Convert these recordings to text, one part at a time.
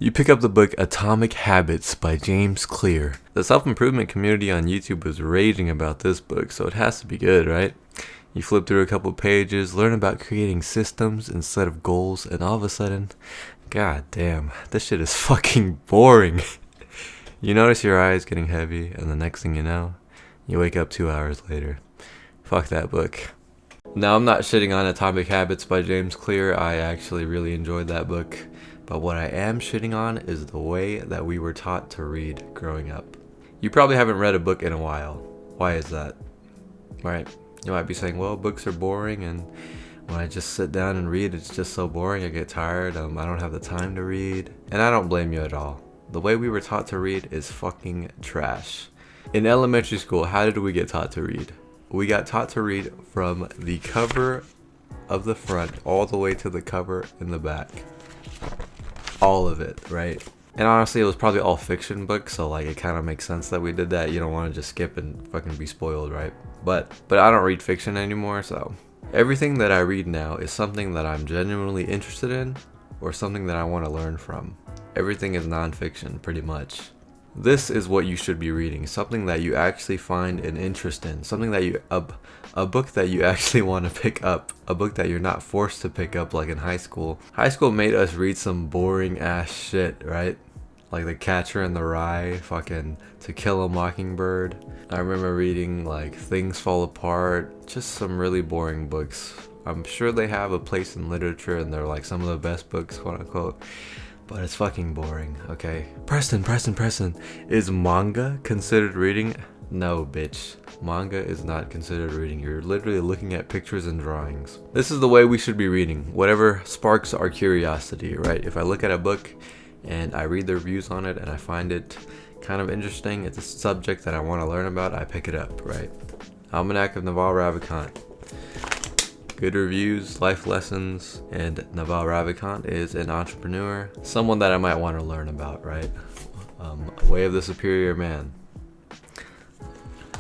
You pick up the book Atomic Habits by James Clear. The self-improvement community on YouTube was raging about this book, so it has to be good, right? You flip through a couple pages, learn about creating systems instead of goals, and all of a sudden, god damn, this shit is fucking boring. You notice your eyes getting heavy, and the next thing you know, you wake up 2 hours later. Fuck that book. Now, I'm not shitting on Atomic Habits by James Clear. I actually really enjoyed that book. But what I am shitting on is the way that we were taught to read growing up. You probably haven't read a book in a while. Why is that? Right? You might be saying, well, books are boring, and when I just sit down and read, it's just so boring. I get tired. I don't have the time to read. And I don't blame you at all. The way we were taught to read is fucking trash. In elementary school, how did we get taught to read? We got taught to read from the cover of the front all the way to the cover in the back. All of it, right? And honestly, it was probably all fiction books, so like it kind of makes sense that we did that. You don't want to just skip and fucking be spoiled, right? But I don't read fiction anymore, so everything that I read now is something that I'm genuinely interested in or something that I want to learn from. Everything is nonfiction, pretty much. This is what you should be reading, something that you actually find an interest in, something that a book that you actually want to pick up, a book that you're not forced to pick up like in high school. High school made us read some boring ass shit, right? Like The Catcher in the Rye, fucking To Kill a Mockingbird. I remember reading like Things Fall Apart, just some really boring books. I'm sure they have a place in literature and they're like some of the best books, quote unquote. But it's fucking boring, okay? Preston, is manga considered reading? No, bitch. Manga is not considered reading. You're literally looking at pictures and drawings. This is the way we should be reading. Whatever sparks our curiosity, right? If I look at a book and I read the reviews on it and I find it kind of interesting, it's a subject that I want to learn about, I pick it up, right? Almanac of Naval Ravikant. Good reviews, life lessons, and Naval Ravikant is an entrepreneur, someone that I might want to learn about, right? Way of the Superior Man.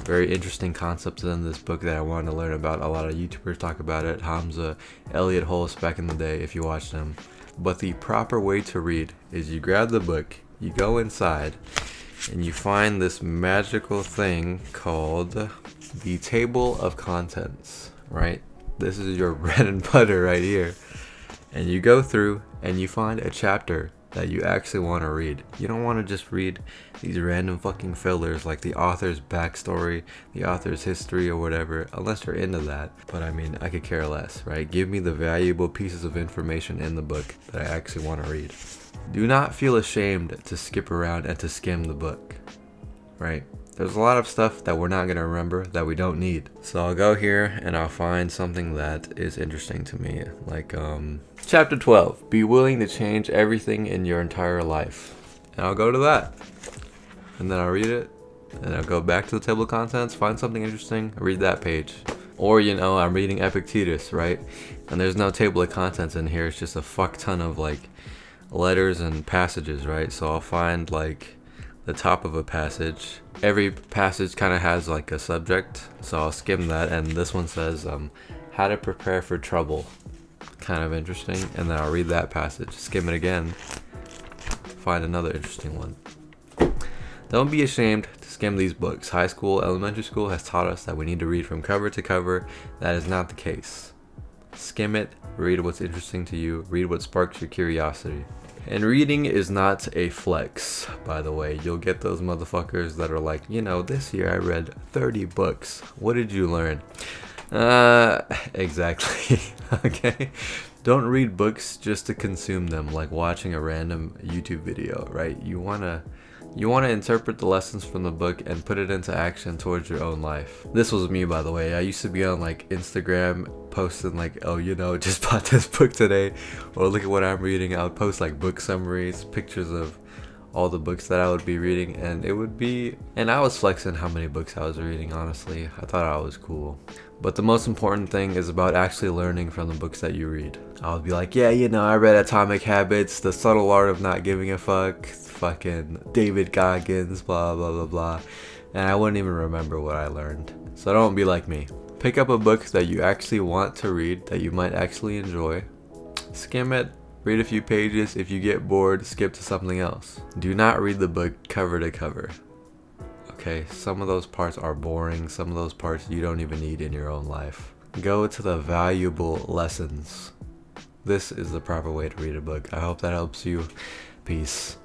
Very interesting concepts in this book that I wanted to learn about. A lot of YouTubers talk about it. Hamza, Elliot Hulse back in the day, if you watched them. But the proper way to read is you grab the book, you go inside, and you find this magical thing called the table of contents, right? This is your bread and butter right here. And you go through and you find a chapter that you actually want to read. You don't want to just read these random fucking fillers like the author's backstory, the author's history or whatever, unless you're into that. But I mean, I could care less, right? Give me the valuable pieces of information in the book that I actually want to read. Do not feel ashamed to skip around and to skim the book, right? There's a lot of stuff that we're not going to remember that we don't need. So I'll go here and I'll find something that is interesting to me. Like, Chapter 12, be willing to change everything in your entire life. And I'll go to that. And then I'll read it. And I'll go back to the table of contents, find something interesting, read that page. Or, you know, I'm reading Epictetus, right? And there's no table of contents in here. It's just a fuck ton of, like, letters and passages, right? So I'll find, like, the top of a passage. Every passage kind of has like a subject, so I'll skim that, and this one says how to prepare for trouble. Kind of interesting. And then I'll read that passage, skim it again, find another interesting one. Don't be ashamed to skim these books. High school, elementary school has taught us that we need to read from cover to cover. That is not the case. Skim it, read what's interesting to you, read what sparks your curiosity. And reading is not a flex, by the way. You'll get those motherfuckers that are like, you know, this year I read 30 books. What did you learn? Exactly. Okay? Don't read books just to consume them, like watching a random YouTube video, right? You wanna interpret the lessons from the book and put it into action towards your own life. This was me, by the way. I used to be on like Instagram posting like, oh, you know, just bought this book today, or look at what I'm reading. I would post like book summaries, pictures of all the books that I would be reading, and I was flexing how many books I was reading, honestly. I thought I was cool. But the most important thing is about actually learning from the books that you read. I would be like, yeah, you know, I read Atomic Habits, The Subtle Art of Not Giving a Fuck, fucking David Goggins, blah, blah, blah, blah. And I wouldn't even remember what I learned. So don't be like me. Pick up a book that you actually want to read, that you might actually enjoy. Skim it, Read a few pages. If you get bored, skip to something else. Do not read the book cover to cover. Okay, some of those parts are boring. Some of those parts you don't even need in your own life. Go to the valuable lessons. This is the proper way to read a book. I hope that helps you. Peace.